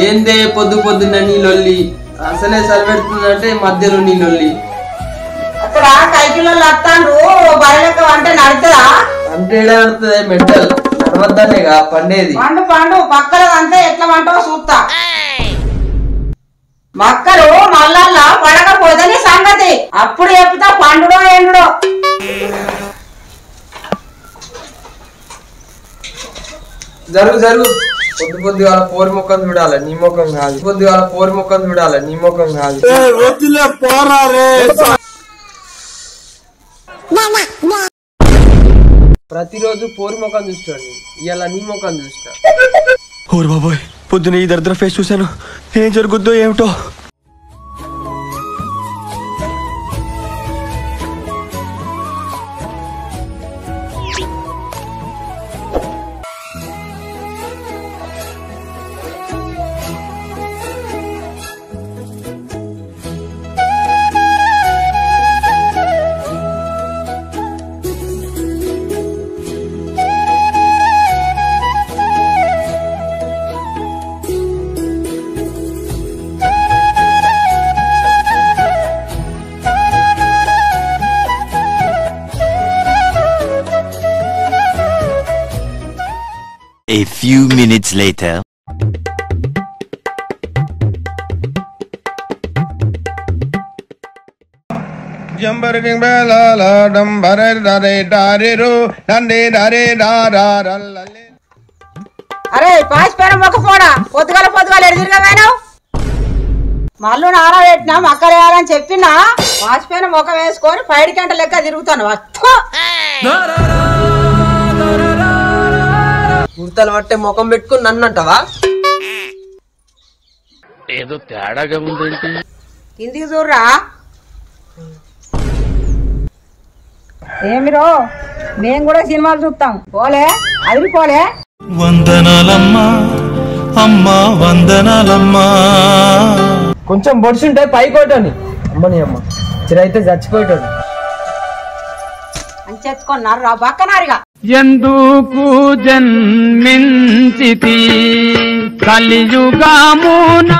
ఏందే పొద్దు పొద్దున్న నీ లొల్లి అసలే సరిపెడుతుందంటే మధ్యలో నీ లొల్లి అక్కడ కైకిలో వస్తాండ్రు బయటకు అంటే నడుతుందా అంటే నడుతుంది మెట్టల్ నడవద్దనేగా పండేది పండు పండు పక్కలదంతా ఎట్లా వంటో చూస్తా మక్కలు మళ్ళా పడకపోదని సంగతి అప్పుడు చెప్తా పండుడో ఎండుడో జరుగు జరుగు పొద్దు పొద్దుగాల పోరి ముఖం చూడాలి నీ ముఖం కాదు పొద్దుగాల పోరి ముఖం చూడాలి నీ ముఖం కాదు ప్రతిరోజు పోరి ముఖం చూస్తాను ఇవాళ నీ ముఖం చూస్తా ఓరు బాబోయ్ పొద్దున ఈ దరిద్ర ఫేస్ చూశాను ఏం జరుగుద్దో ఏమిటో A few minutes later. Jumbering bella la dumbare dare dare ro dande dare dara rallale. అరే పాసిపోయిన మొక్క పోడా పొద్దుగాల ఎడిదిరిగాను మళ్ళీ నారా పెట్టినా మక్కలేయాలని చెప్పినా పాసిపోయిన మొక్క వేసుకొని 5 గంటల లెక్క తిరుగుతాను గుర్తలు పట్టే ముఖం పెట్టుకుని నన్ను అంటావా ఏదో తేడాగా ఉందేంటి కిందికి చూడరా ఏమిరో మేము కూడా సినిమాలు చూస్తాం పోలే అది పోలే వందనాలమ్మా అమ్మా వందనాలమ్మా కొంచెం బొడుచుంటే పైకోటని అమ్మని అమ్మ చిరైతే చచ్చిపోయేటోని అని చెప్పుకున్నారు రా బక్కనారిగా ఎందుకు జన్మించితి కలియుగమున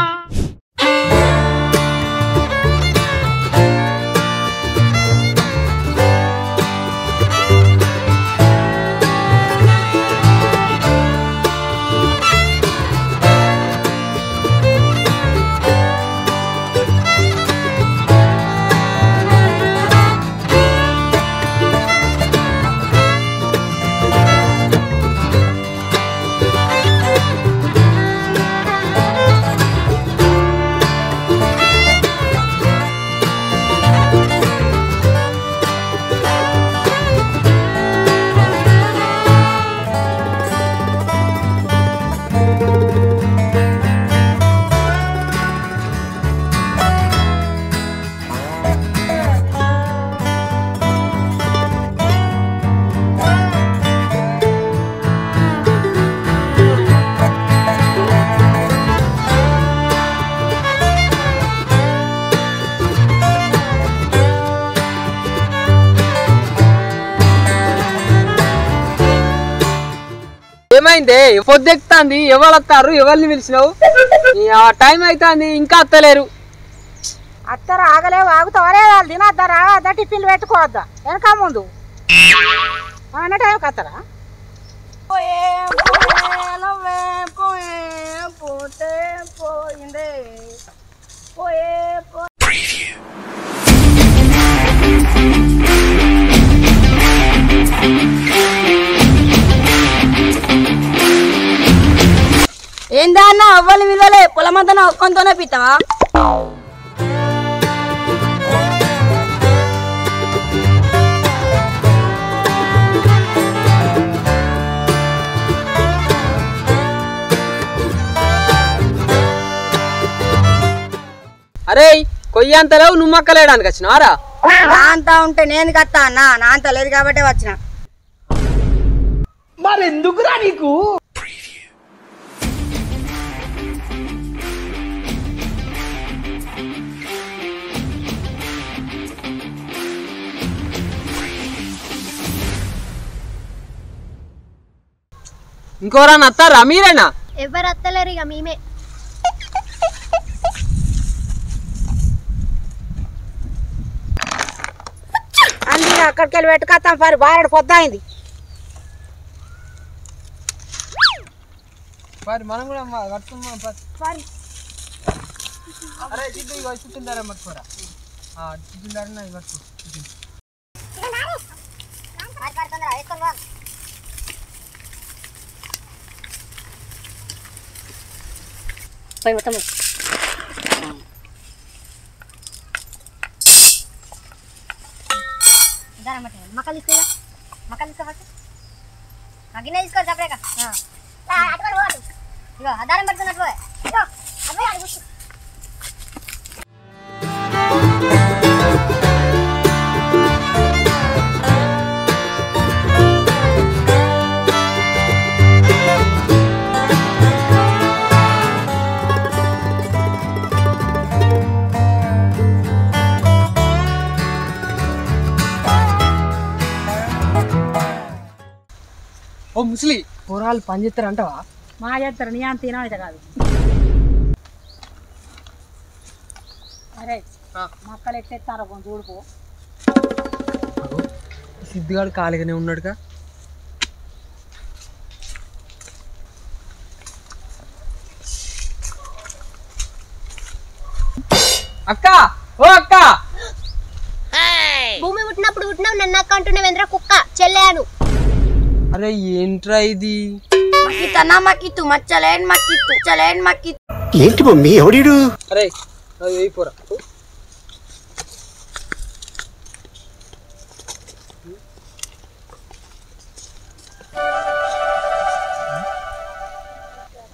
ఏమైందే పొద్దెక్కుతాంది ఎవరు వస్తారు ఎవరిని పిలిచినావు టైం అవుతుంది ఇంకా వస్తలేరు అత్తరు ఆగలేవు ఆగుతావరే వాళ్ళు తినద్దా రావద్దా టిఫిన్లు పెట్టుకోవద్దా వెనక ముందు అన్న టైంకి వస్తారా పోయిందే పోయే పొలమంతా నా ఒక్కంతోనే పిస్తావా? అరే కొయ్యంతలో నువ్వు మక్కలేయడానికి వచ్చినావారా? నా అంతా ఉంటే నేను కత్తా అన్న, నా అంత లేదు కాబట్టి వచ్చిన. మరెందుకురా నీకు? ఇంకోరా అత్తారా మీరేనా? ఎవరు అత్తలేరు, ఇక మేమే. అన్ని అక్కడికి వెళ్ళి పెట్టుకొస్తాం పరి బారెడు పొద్దాయింది. మనం కూడా కట్టుకున్నాం పరి. అరే జిడ్డు ఇగో చిత్తుందారా మర్చిపోరా. చిత్తుందారా నా కట్టు. పోయి మొత్తం మక్కలు తీసుకో, మక్కలు తీసుకో గిన్నె తీసుకోవాలి సపరేట్గా. అటుకొని పోదు ఇగో ఆధారం పడుతున్నట్టు ఇగో అబ్బాయి అడుగు. ఓ ముసలి కూరలు పని చేస్తారు అంటావా? మా చేస్తారు, నీ అంత తినమైతే కాదు. అరే మక్కలు ఎట్టేస్తారో కొంచెం చూడుకో. సిద్ధిగాడు ఖాళీగానే ఉన్నాడుగా. అక్క ఓ అక్క, భూమి పుట్టినప్పుడు పుట్టినావు, నన్ను అక్క అంటున్నావు ఏంద్రా కుక్క చెల్లాను. అరే ఏంట్రా ఇది? మక్కిత్తు మచ్చలేన్ మక్కిత్తు చలేన్ మక్కిత్తు. ఏంటి మమ్మీ ఎవడీడు? అరే అది వేయిపోరా.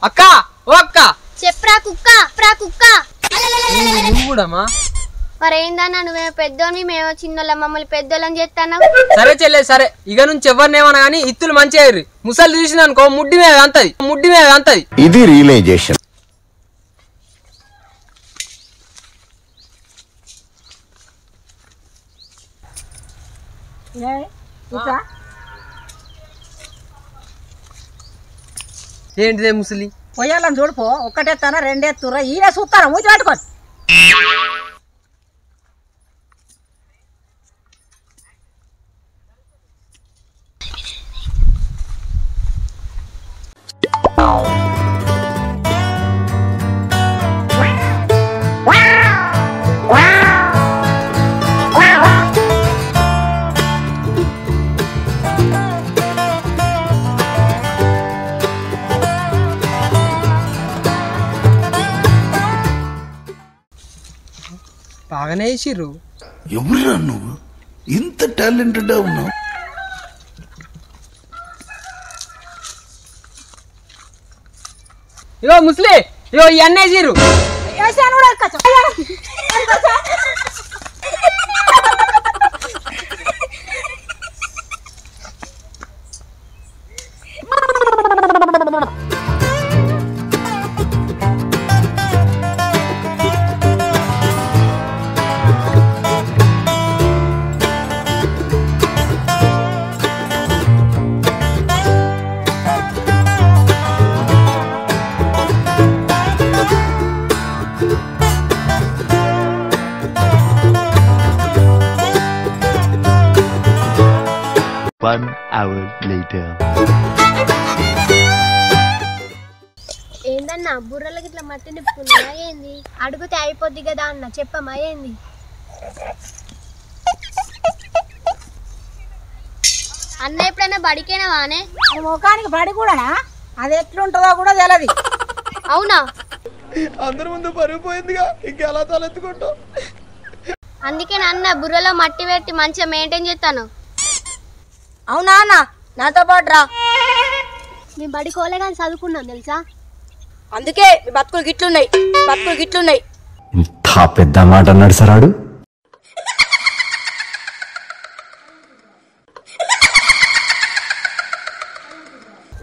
అక్క ఓ అక్క, చెప్పరా కుక్క కుక్క. నువ్వు కూడామా? మరేందన్నా నువ్వే పెద్దోని మేము చిన్నోళ్ళ మమ్మల్ని పెద్దోళ్ళని చేస్తాను. సరే చెల్లె సరే, ఇక నుంచి ఎవరినేమన్నా కానీ ఇత్తులు మంచిగా అయ్యి ముసలు చూసిన అనుకో ముడ్డి మీద అంతది. ఇది రియలైజేషన్. ఏంటిదే ముసలి పొయ్యాలని చూడుపో, ఒక్కటెత్తానా రెండెత్తురా ఈయన చూస్తారా మూచి పట్టుకోని. బాగానే వేసిర్రు. ఎవరురా నువ్వు ఇంత టాలెంటెడ్ ఉన్నావు? ఇగో ముసలి ఇగో ఇవన్నీ వేసిర్రు. One hour later. ఏందన్నా బుర్రలకి ఇట్లా మట్టి నిప్పుకున్నా ఏంది? అడుగుతే అయిపోద్ది కదా అన్న, చెప్పమ్మా ఏంది? అన్న ఎప్పుడైనా బడికేనా వానే? ముఖానికి బడి కూడానా? అది ఎట్లుంటుందో కూడా తెలియదు. అవునా? అందరి ముందు పరుగు పోయిందిగా, ఇంకెలా తలెత్తుకుంటావు? అందుకే నాన్న బుర్రలో మట్టి పెట్టి మంచిగా మెయింటైన్ చేస్తాను. అవునా అన్న, నాతో పాటు రా. మేము బడికోలే కానీ చదువుకున్నాం తెలుసా. అందుకే మీ బతుకులు గిట్లున్నాయి. ఇంత పెద్ద మాట అన్నాడు సరాడు.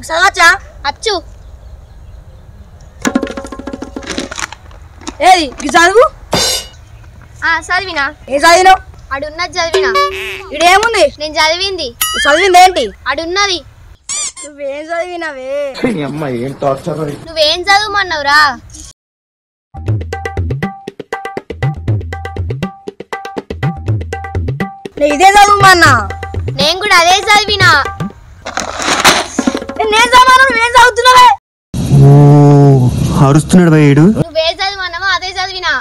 చదవచ్చా? అచ్చు. ఏది చదువు? చదివినా. ఏం చదివినావు? అడున్నది చదివినా. ఇడేముంది? నేను చదివింది. చదివింది ఏంటి? అడున్నది. నువ్వేం చదివినావే? నువ్వేం చదువుమన్నావురా? ఇదే చదువుమన్నా. నేను కూడా అదే చదివినా. నేను చదవను, నువ్వేం చదువుతున్నావే? అరుస్తున్నాడు భయ్యుడు. నువ్వేం చదివన్నావో అదే చదివినా.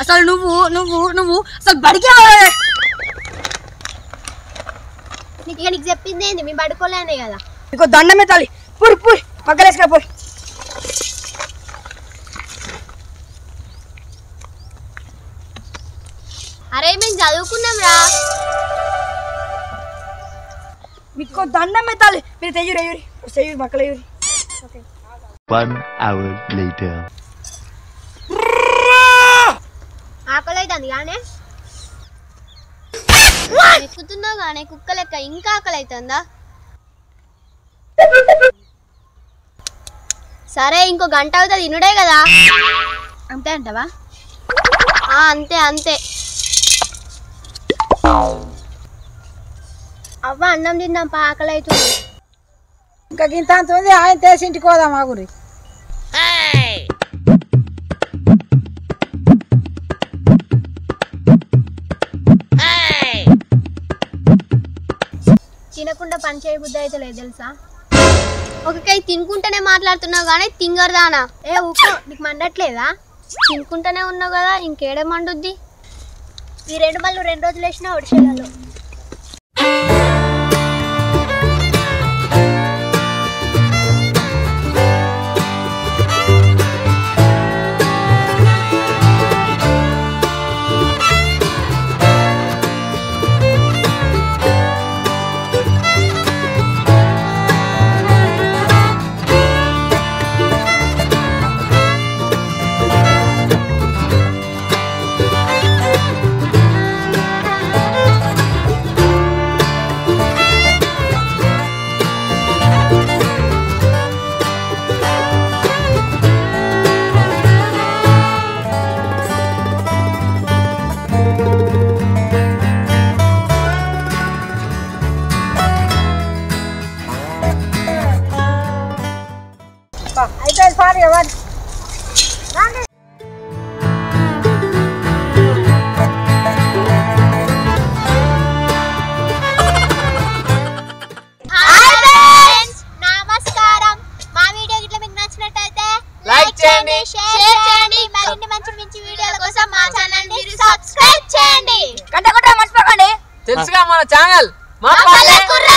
అసలు నువ్వు అసలు బడికే నీకు చెప్పింది ఏంది? మీ బడుకోలేనే కదా. నీకు దండమే తల్లి. పూరి పక్కలేసుకురా పోయి. అరే మేము చదువుకున్నాం రా. మీకు దండమే తల్లి. మీరు తెయ్యూరి పక్కలేయూరి. 1 hour later. ఆకలి అవుతుంది కానీ ఎక్కుతున్నావు కానీ కుక్క లెక్క ఇంకా ఆకలి అవుతుందా? సరే ఇంకో గంట అవుతుంది తినుడే కదా. అంతే అంటావా? అంతే. అవ్వ అన్నం తిన్నాం పా, ఆకలి అవుతుంది. ఇంకా గింత అంతుంది. ఆయన తెలిసి ఇంటికి పోదాం ఆ గురి. తినకుండా పని చేయ బుద్ధి అయితే లేదు తెలుసా. ఒకకై తినుకుంటేనే మాట్లాడుతున్నావు కానీ తింగరదానా. ఊకో, నీకు మండట్లేదా? తినుకుంటూనే ఉన్నావు కదా, ఇంకేడే మండుద్ది. ఈ 2 బళ్ళు 2 రోజులు వేసినా ఒడిసేలలో. అయిపోయింది పాడు ఎవరు. నమస్కారం. మా వీడియో గిట్ల మీకు నచ్చినట్టయితే లైక్ చేయండి, షేర్ చేయండి. మరిన్ని మంచి వీడియోల కోసం మా ఛానల్ ని సబ్స్క్రైబ్ చేయండి. గంట కొట్ట మర్చిపోకండి. తెలుసుగా మన ఛానల్ మా పల్లె కుర్ర.